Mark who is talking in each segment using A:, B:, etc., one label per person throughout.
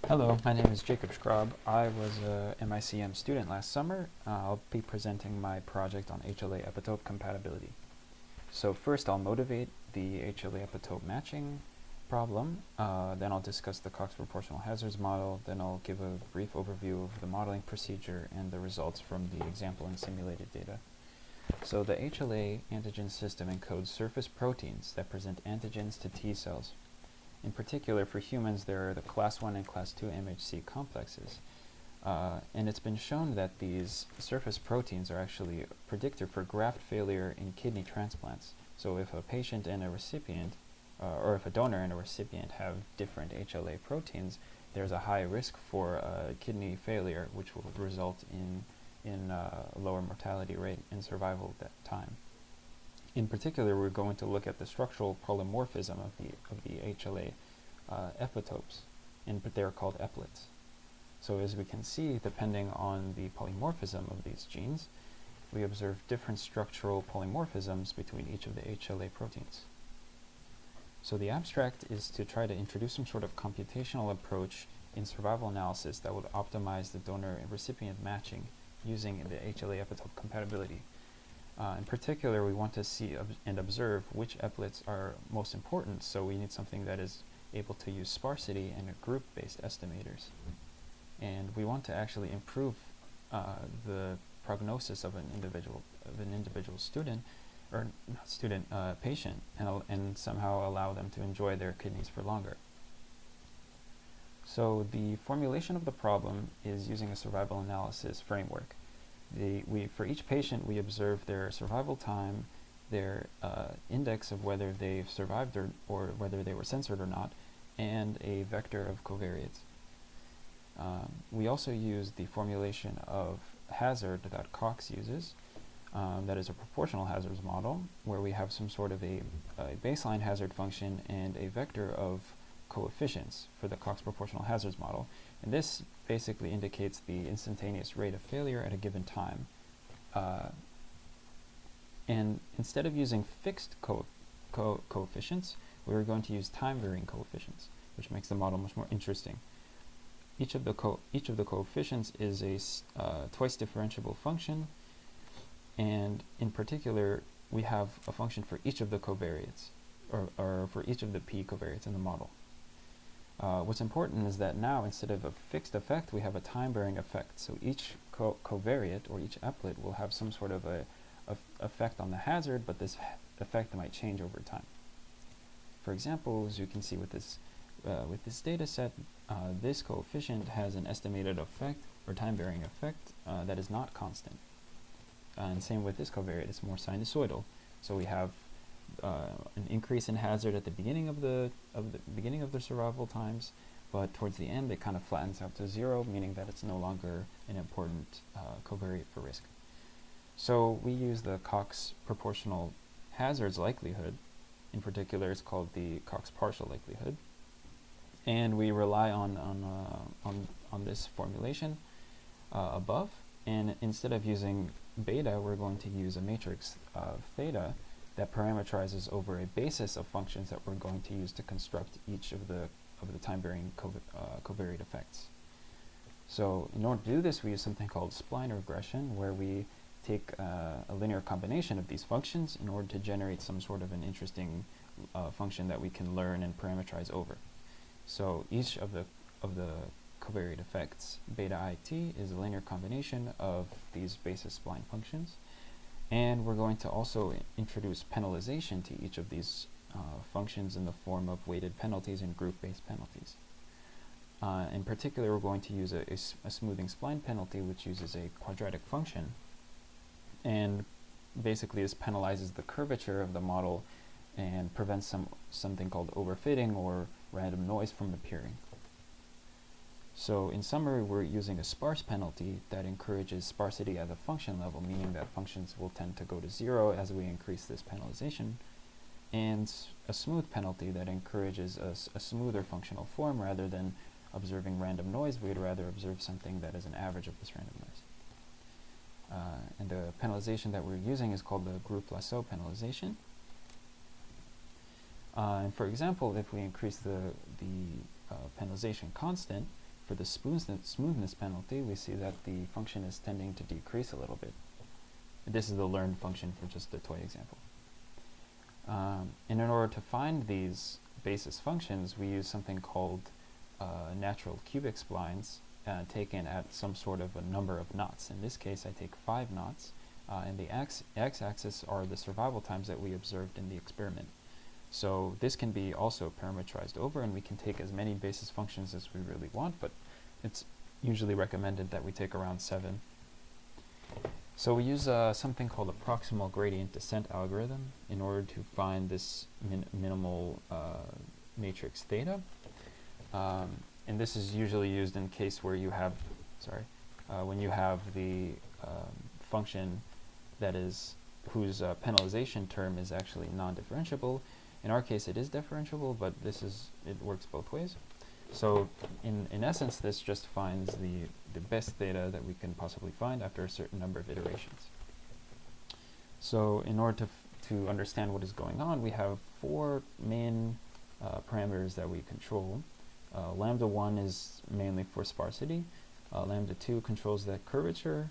A: Hello, my name is Shkrob. I was a MiCM student last summer. I'll be presenting my project on HLA epitope compatibility. So first I'll motivate the HLA epitope matching problem, then I'll discuss the Cox proportional hazards model, then I'll give a brief overview of the modeling procedure and the results from the example and simulated data. So the HLA antigen system encodes surface proteins that present antigens to T cells. In particular, for humans, there are the class 1 and class 2 MHC complexes. And it's been shown that these surface proteins are actually a predictor for graft failure in kidney transplants. So if a patient and a recipient, or if a donor and a recipient have different HLA proteins, there's a high risk for kidney failure, which will result in a lower mortality rate and survival at that time. In particular, we're going to look at the structural polymorphism of the HLA epitopes, and they're called eplets. So as we can see, depending on the polymorphism of these genes, we observe different structural polymorphisms between each of the HLA proteins. So the abstract is to try to introduce some sort of computational approach in survival analysis that would optimize the donor and recipient matching using the HLA epitope compatibility. In particular, we want to see and observe which eplets are most important, so we need something that is able to use sparsity and group-based estimators. And we want to actually improve the prognosis of an individual student, or not student, patient, and somehow allow them to enjoy their kidneys for longer. So the formulation of the problem is using a survival analysis framework. For each patient, we observe their survival time, their index of whether they've survived or whether they were censored or not, and a vector of covariates. We also use the formulation of hazard that Cox uses, that is a proportional hazards model, where we have some sort of a baseline hazard function and a vector of coefficients for the Cox proportional hazards model. And this basically indicates the instantaneous rate of failure at a given time. And instead of using fixed coefficients, we're going to use time-varying coefficients, which makes the model much more interesting. Each of the coefficients is a twice differentiable function, and in particular, we have a function for each of the covariates, or for each of the p covariates in the model. What's important is that now, instead of a fixed effect, we have a time-varying effect. So each covariate, or each eplet, will have some sort of a effect on the hazard, but this effect might change over time. For example, as you can see with this data set, this coefficient has an estimated effect, or time-varying effect, that is not constant. And same with this covariate, it's more sinusoidal. So we have an increase in hazard at the beginning of the survival times, but towards the end it kind of flattens out to zero, meaning that it's no longer an important covariate for risk. So we use the Cox proportional hazards likelihood. In particular, it's called the Cox partial likelihood, and we rely on this formulation above. And instead of using beta, we're going to use a matrix of theta that parameterizes over a basis of functions that we're going to use to construct each of the time-varying covariate effects. So in order to do this, we use something called spline regression, where we take a linear combination of these functions in order to generate some sort of an interesting function that we can learn and parameterize over. So each of the covariate effects, beta it, is a linear combination of these basis spline functions. And we're going to also introduce penalization to each of these functions in the form of weighted penalties and group-based penalties. In particular, we're going to use a smoothing spline penalty, which uses a quadratic function. And basically, this penalizes the curvature of the model and prevents something called overfitting or random noise from appearing. So in summary, we're using a sparse penalty that encourages sparsity at the function level, meaning that functions will tend to go to zero as we increase this penalization, and a smooth penalty that encourages a smoother functional form. Rather than observing random noise, we'd rather observe something that is an average of this random noise. And the penalization that we're using is called the group lasso penalization. And for example, if we increase the penalization constant, for the smoothness penalty, we see that the function is tending to decrease a little bit. This is the learned function for just the toy example. And in order to find these basis functions, we use something called natural cubic splines taken at some sort of a number of knots. In this case, I take 5 knots, and the x-axis are the survival times that we observed in the experiment. So this can be also parametrized over, and we can take as many basis functions as we really want, but it's usually recommended that we take around 7. So we use something called a proximal gradient descent algorithm in order to find this minimal matrix theta. And this is usually used in case where you have, when you have the function that is, whose penalization term is actually non-differentiable. In our case, it is differentiable, but it works both ways. So in essence, this just finds the best theta that we can possibly find after a certain number of iterations. So in order to understand what is going on, we have 4 main parameters that we control. Lambda 1 is mainly for sparsity. Lambda 2 controls the curvature.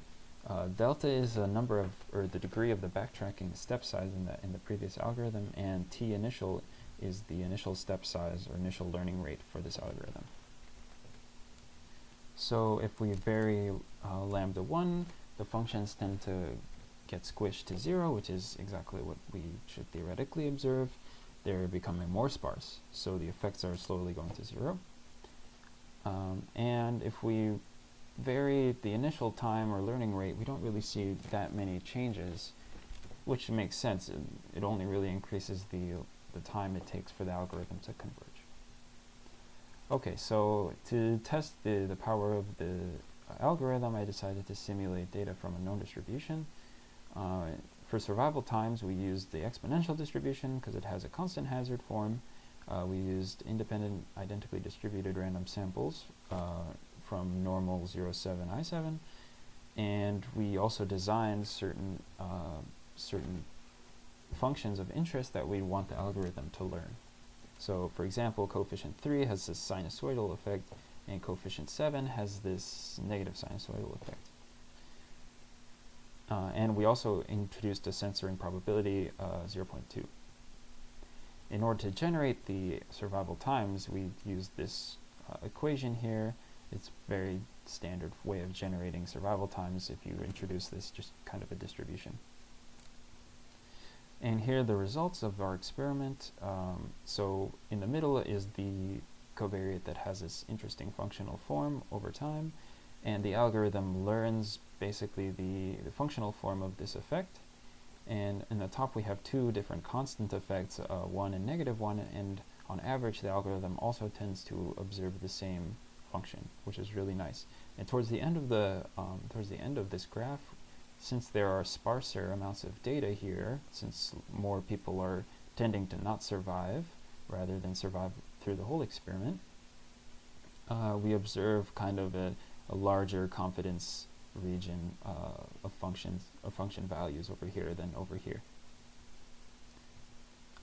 A: Delta is a number of, or the degree of the backtracking step size in the previous algorithm, and T initial is the initial step size or initial learning rate for this algorithm. So if we vary lambda 1, the functions tend to get squished to 0, which is exactly what we should theoretically observe. They're becoming more sparse, so the effects are slowly going to 0. And if we vary the initial time or learning rate, we don't really see that many changes, which makes sense. It only really increases the time it takes for the algorithm to converge. Okay, so to test the power of the algorithm, I decided to simulate data from a known distribution. For survival times, we used the exponential distribution because it has a constant hazard form. We used independent, identically distributed random samples from normal 0, 7, I7, and we also designed certain functions of interest that we want the algorithm to learn. So, for example, coefficient 3 has this sinusoidal effect, and coefficient 7 has this negative sinusoidal effect. And we also introduced a censoring probability 0.2. In order to generate the survival times, we used this equation here. It's a very standard way of generating survival times if you introduce this just kind of a distribution. And here are the results of our experiment. So in the middle is the covariate that has this interesting functional form over time, and the algorithm learns basically the functional form of this effect. And in the top we have 2 different constant effects, 1 and -1, and on average the algorithm also tends to observe the same function, which is really nice. And towards the end of this graph, since there are sparser amounts of data here, since more people are tending to not survive rather than survive through the whole experiment, we observe kind of a larger confidence region of function values over here than over here.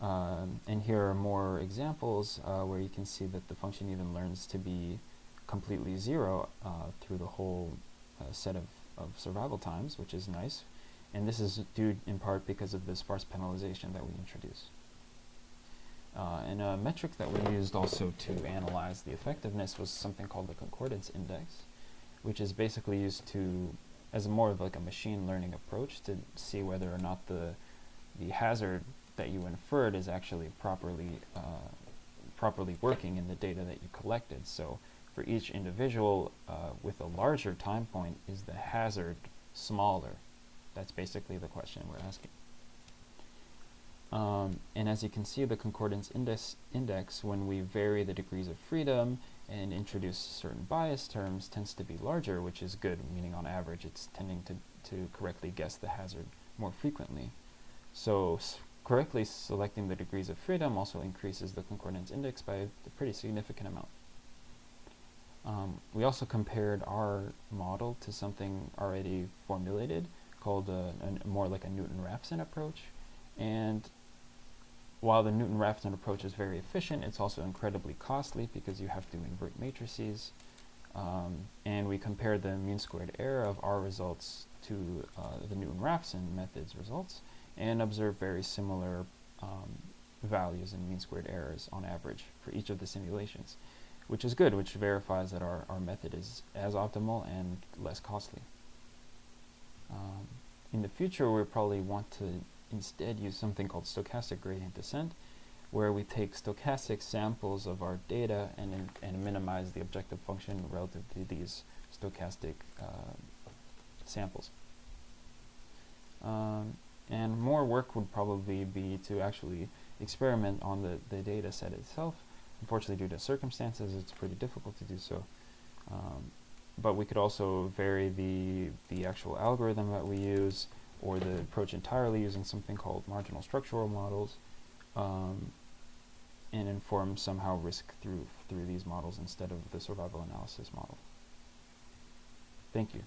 A: And here are more examples where you can see that the function even learns to be completely 0 through the whole set of survival times, which is nice. And this is due in part because of the sparse penalization that we introduced. And a metric that we used also to analyze the effectiveness was something called the concordance index, which is basically used to, as more of like a machine learning approach, to see whether or not the hazard that you inferred is actually properly working in the data that you collected. So for each individual with a larger time point, is the hazard smaller? That's basically the question we're asking. And as you can see, the concordance index, when we vary the degrees of freedom and introduce certain bias terms, tends to be larger, which is good, meaning on average it's tending to correctly guess the hazard more frequently. So correctly selecting the degrees of freedom also increases the concordance index by a pretty significant amount. We also compared our model to something already formulated called more like a Newton-Raphson approach. And while the Newton-Raphson approach is very efficient, it's also incredibly costly because you have to invert matrices. and we compared the mean squared error of our results to the Newton-Raphson method's results, and observed very similar values in mean squared errors on average for each of the simulations, which is good, which verifies that our method is as optimal and less costly. In the future, we probably want to instead use something called stochastic gradient descent, where we take stochastic samples of our data and minimize the objective function relative to these stochastic samples. And more work would probably be to actually experiment on the data set itself. Unfortunately, due to circumstances, it's pretty difficult to do so. But we could also vary the actual algorithm that we use, or the approach entirely using something called marginal structural models, and inform somehow risk through these models instead of the survival analysis model. Thank you.